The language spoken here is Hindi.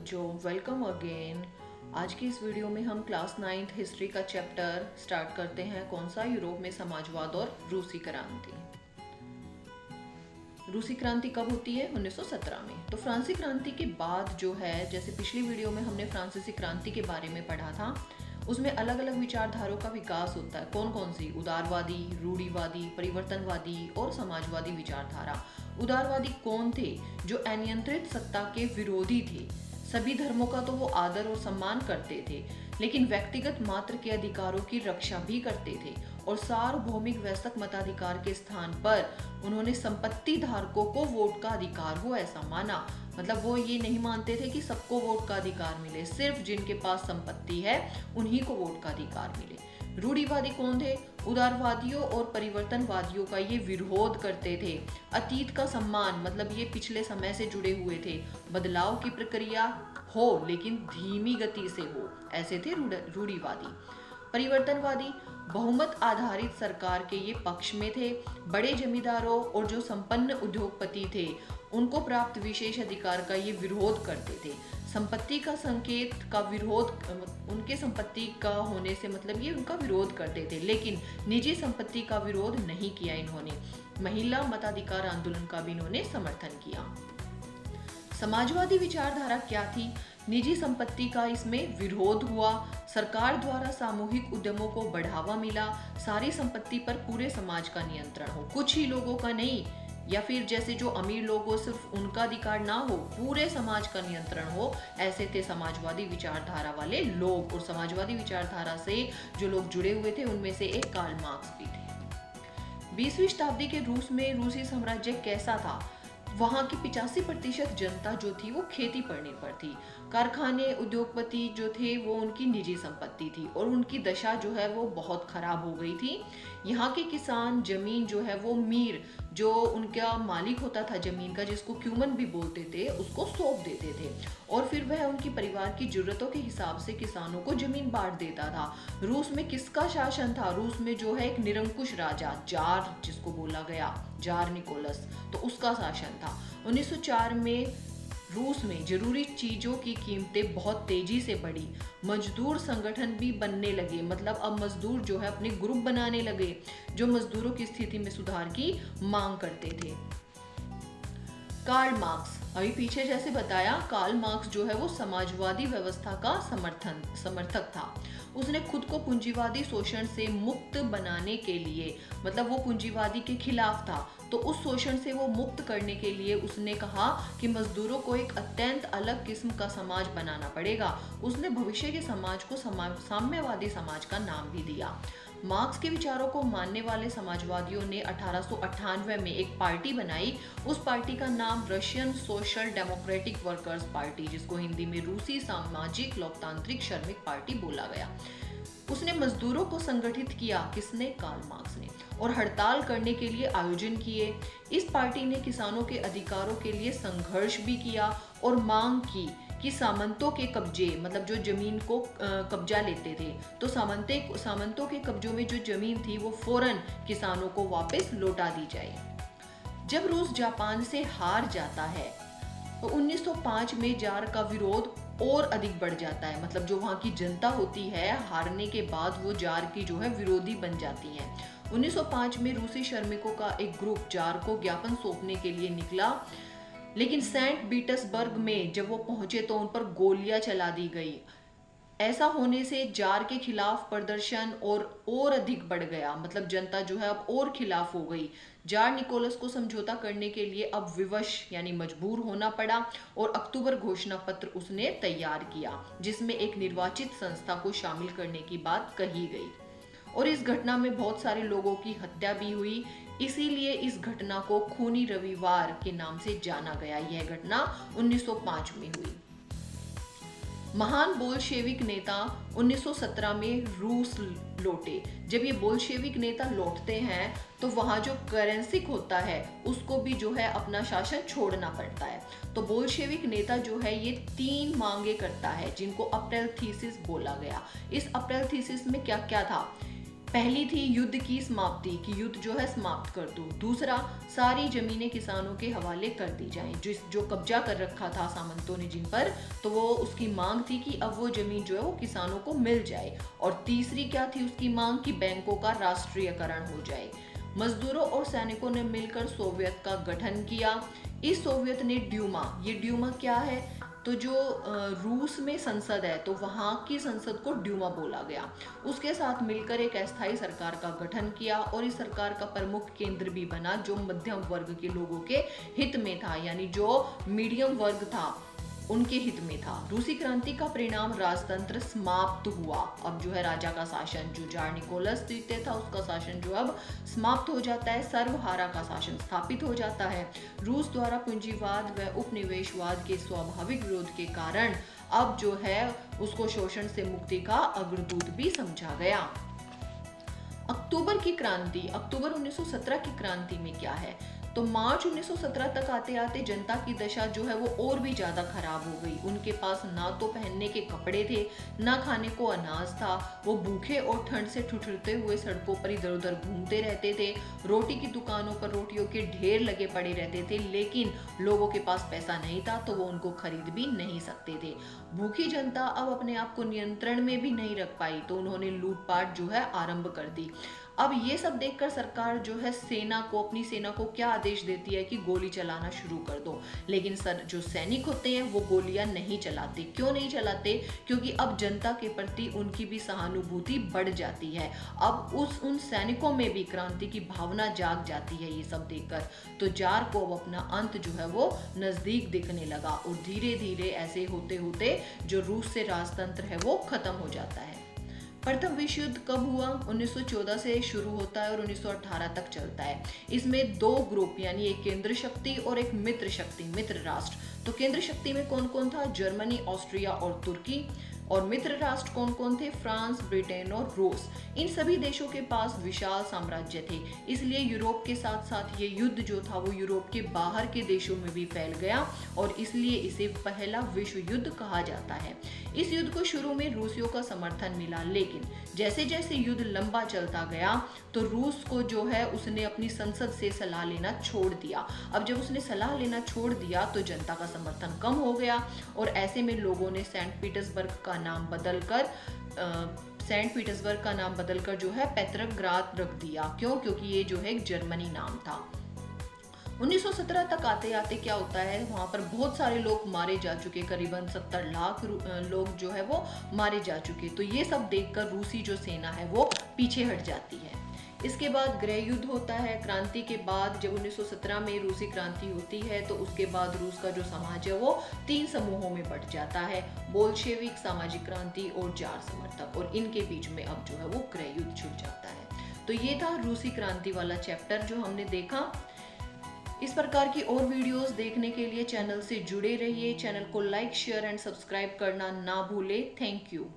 बच्चों, वेलकम अगेन। आज की इस वीडियो में हम क्लास 9th हिस्ट्री का चैप्टर स्टार्ट करते हैं। कौन सा? यूरोप में समाजवाद और रूसी क्रांति। रूसी क्रांति कब होती है? 1917 में। तो फ्रांसीसी क्रांति के बाद जो है, जैसे पिछली वीडियो में हमने फ्रांसीसी क्रांति के बारे में पढ़ा था, उसमें अलग अलग विचारधाराओं का विकास होता है। कौन कौन सी? उदारवादी, रूढ़िवादी, परिवर्तनवादी और समाजवादी विचारधारा। उदारवादी कौन थे? जो अनियंत्रित सत्ता के विरोधी थे। सभी धर्मों का तो वो आदर और सम्मान करते थे, लेकिन व्यक्तिगत मात्र के अधिकारों की रक्षा भी करते थे। और सार्वभौमिक वयस्क मताधिकार के स्थान पर उन्होंने संपत्ति धारकों को वोट का अधिकार हो ऐसा माना। मतलब वो ये नहीं मानते थे कि सबको वोट का अधिकार मिले, सिर्फ जिनके पास संपत्ति है उन्हीं को वोट का अधिकार मिले। रूढ़िवादी कौन थे? उदारवादियों और परिवर्तनवादियों का ये विरोध करते थे। अतीत का सम्मान, मतलब ये पिछले समय से जुड़े हुए थे। बदलाव की प्रक्रिया हो लेकिन धीमी गति से हो, ऐसे थे रूढ़िवादी। परिवर्तनवादी बहुमत आधारित सरकार के ये पक्ष में थे। बड़े जमींदारों और जो संपन्न उद्योगपति थे उनको प्राप्त विशेष अधिकार का ये विरोध करते थे। संपत्ति का संकेत का विरोध, उनके संपत्ति का होने से मतलब ये उनका विरोध करते थे, लेकिन निजी संपत्ति का विरोध नहीं किया इन्होंने। महिला मताधिकार आंदोलन का भी इन्होंने समर्थन किया। समाजवादी विचारधारा क्या थी? निजी संपत्ति का इसमें विरोध हुआ। सरकार द्वारा सामूहिक उद्यमों को बढ़ावा मिला। सारी संपत्ति पर पूरे समाज का नियंत्रण हो, कुछ ही लोगों का नहीं, या फिर जैसे जो अमीर लोग हो सिर्फ उनका अधिकार ना हो, पूरे समाज का नियंत्रण हो। ऐसे थे समाजवादी विचारधारा वाले लोग। और समाजवादी विचारधारा से जो लोग जुड़े हुए थे उनमें से एक कार्ल मार्क्स भी थे। 20वीं शताब्दी के रूस में रूसी साम्राज्य कैसा था? वहाँ की 85% जनता जो थी वो खेती पर निर्भर थी। कारखाने, उद्योगपति जो थे वो उनकी निजी संपत्ति थी और उनकी दशा जो है वो बहुत खराब हो गई थी। यहाँ के किसान जमीन जो है वो मीर, जो उनका मालिक होता था जमीन का, जिसको क्यूमन भी बोलते थे, उसको सौंप देते थे और फिर वह उनकी परिवार की जरूरतों के हिसाब से किसानों को जमीन बांट देता था। रूस में किसका शासन था? रूस में जो है एक निरंकुश राजा, जार जिसको बोला गया, जार निकोलस, तो उसका शासन था। 1904 में रूस में जरूरी चीजों की कीमतें बहुत तेजी से बढ़ी। मजदूर संगठन भी बनने लगे, मतलब अब मजदूर जो है अपने ग्रुप बनाने लगे जो मजदूरों की स्थिति में सुधार की मांग करते थे। कार्ल मार्क्स, अभी पीछे जैसे बताया, कार्ल मार्क्स जो है वो समाजवादी व्यवस्था का समर्थक था। उसने खुद को पूंजीवादी शोषण से मुक्त बनाने के लिए, मतलब वो पूंजीवादी के खिलाफ था, तो उस शोषण से वो मुक्त करने के लिए उसने कहा कि मजदूरों को एक अत्यंत अलग किस्म का समाज बनाना पड़ेगा। उसने भविष्य के समाज को साम्यवादी समाज का नाम भी दिया। मार्क्स के विचारों को मानने वाले समाजवादियों ने 1898 में एक पार्टी बनाई। उस पार्टी का नाम Russian social democratic workers party, जिसको हिंदी में रूसी सामाजिक लोकतांत्रिक श्रमिक पार्टी बोला गया। उसने मजदूरों को संगठित किया। किसने? कार्ल मार्क्स ने। और हड़ताल करने के लिए आयोजन किए। इस पार्टी ने किसानों के अधिकारों के लिए संघर्ष भी किया और मांग की कि सामंतों के कब्जे, मतलब जो जमीन को कब्जा लेते थे, तो सामंतों के कब्जों में जो जमीन थी वो फौरन किसानों को वापस लौटा दी जाए। जब रूस जापान से हार जाता है तो 1905 में जार का विरोध और अधिक बढ़ जाता है। मतलब जो वहाँ की जनता होती है, हारने के बाद वो जार की जो है विरोधी बन जाती है। 1905 में रूसी श्रमिकों का एक ग्रुप जार को ज्ञापन सौंपने के लिए निकला, लेकिन सेंट पीटर्सबर्ग में जब वो पहुंचे तो उन पर गोलियां चला दी गई। ऐसा होने से जार के खिलाफ प्रदर्शन और अधिक बढ़ गया, मतलब जनता जो है अब और खिलाफ हो गई। जार निकोलस को समझौता करने के लिए अब विवश यानी मजबूर होना पड़ा और अक्टूबर घोषणा पत्र उसने तैयार किया, जिसमें एक निर्वाचित संस्था को शामिल करने की बात कही गई। और इस घटना में बहुत सारे लोगों की हत्या भी हुई, इसीलिए इस घटना को खूनी रविवार के नाम से जाना गया। यह घटना 1905 में हुई। महान बोल्शेविक नेता 1917 में रूस लौटे। जब ये बोल्शेविक नेता लौटते हैं तो वहाँ जो करेंसिक होता है उसको भी जो है अपना शासन छोड़ना पड़ता है। तो बोल्शेविक नेता जो है ये 3 मांगे करता है, जिनको अप्रैल थीसिस बोला गया। इस अप्रैल थीसिस में क्या क्या था? पहली थी युद्ध की समाप्ति, कि युद्ध जो है समाप्त कर दो। दूसरा, सारी जमीनें किसानों के हवाले कर दी जाएं, जो कब्जा कर रखा था सामंतों ने जिन पर, तो वो उसकी मांग थी कि अब वो जमीन जो है वो किसानों को मिल जाए। और तीसरी क्या थी उसकी मांग, कि बैंकों का राष्ट्रीयकरण हो जाए। मजदूरों और सैनिकों ने मिलकर सोवियत का गठन किया। इस सोवियत ने ड्यूमा, ये ड्यूमा क्या है, तो जो रूस में संसद है तो वहाँ की संसद को ड्यूमा बोला गया, उसके साथ मिलकर एक अस्थायी सरकार का गठन किया। और इस सरकार का प्रमुख केंद्र भी बना जो मध्यम वर्ग के लोगों के हित में था, यानी जो मीडियम वर्ग था उनके हित में था। रूसी क्रांति का परिणाम राजतंत्र समाप्त हुआ। अब जो है राजा का शासन, जो जार निकोलस द्वितीय था उसका शासन जो अब समाप्त हो जाता है, सर्वहारा का शासन स्थापित हो जाता है। रूस द्वारा पूंजीवाद व उपनिवेशवाद के स्वाभाविक विरोध के कारण अब जो है उसको शोषण से मुक्ति का अग्रदूत भी समझा गया। अक्टूबर की क्रांति, अक्टूबर 1917 की क्रांति में क्या है, तो मार्च 1917 तक आते आते जनता की दशा जो है वो और भी ज्यादा खराब हो गई। उनके पास ना तो पहनने के कपड़े थे, ना खाने को अनाज था। वो भूखे और ठंड से ठिठुरते हुए सड़कों पर इधर उधर घूमते रहते थे। रोटी की दुकानों पर रोटियों के ढेर लगे पड़े रहते थे, लेकिन लोगों के पास पैसा नहीं था तो वो उनको खरीद भी नहीं सकते थे। भूखी जनता अब अपने आप को नियंत्रण में भी नहीं रख पाई, तो उन्होंने लूटपाट जो है आरंभ कर दी। अब ये सब देखकर सरकार जो है अपनी सेना को क्या आदेश देती है कि गोली चलाना शुरू कर दो। लेकिन जो सैनिक होते हैं वो गोलियां नहीं चलाते। क्यों नहीं चलाते? क्योंकि अब जनता के प्रति उनकी भी सहानुभूति बढ़ जाती है। अब उन सैनिकों में भी क्रांति की भावना जाग जाती है ये सब देखकर। तो जार को अब अपना अंत जो है वो नजदीक दिखने लगा, और धीरे धीरे ऐसे होते होते जो रूस से राजतंत्र है वो खत्म हो जाता है। प्रथम विश्व युद्ध कब हुआ? 1914 से शुरू होता है और 1918 तक चलता है। इसमें दो ग्रुप, यानी एक केंद्र शक्ति और एक मित्र शक्ति, मित्र राष्ट्र। तो केंद्र शक्ति में कौन कौन था? जर्मनी, ऑस्ट्रिया और तुर्की। और मित्र राष्ट्र कौन कौन थे? फ्रांस, ब्रिटेन और रूस। इन सभी देशों के पास विशाल साम्राज्य थे, इसलिए यूरोप के साथ साथ ये युद्ध जो था वो यूरोप के बाहर के देशों में भी फैल गया, और इसलिए इसे पहला विश्व युद्ध कहा जाता है। इस युद्ध को शुरू में रूसियों का समर्थन मिला, लेकिन जैसे जैसे युद्ध लंबा चलता गया तो रूस को जो है उसने अपनी संसद से सलाह लेना छोड़ दिया। अब जब उसने सलाह लेना छोड़ दिया तो जनता का समर्थन कम हो गया, और ऐसे में लोगों ने सेंट पीटर्सबर्ग का नाम बदलकर जो है पेट्रोग्राद रख दिया। क्यों? क्योंकि ये जो है एक जर्मनी नाम था। 1917 तक आते आते क्या होता है, वहां पर बहुत सारे लोग मारे जा चुके, करीबन 70 लाख लोग जो है वो मारे जा चुके। तो ये सब देखकर रूसी जो सेना है वो पीछे हट जाती है। इसके बाद गृह युद्ध होता है। क्रांति के बाद जब 1917 में रूसी क्रांति होती है तो उसके बाद रूस का जो समाज है वो 3 समूहों में बंट जाता है, बोल्शेविक, सामाजिक क्रांति और जार समर्थक, और इनके बीच में अब जो है वो गृह युद्ध छिड़ जाता है। तो ये था रूसी क्रांति वाला चैप्टर जो हमने देखा। इस प्रकार की और वीडियोस देखने के लिए चैनल से जुड़े रहिए। चैनल को लाइक, शेयर एंड सब्सक्राइब करना ना भूले। Thank you.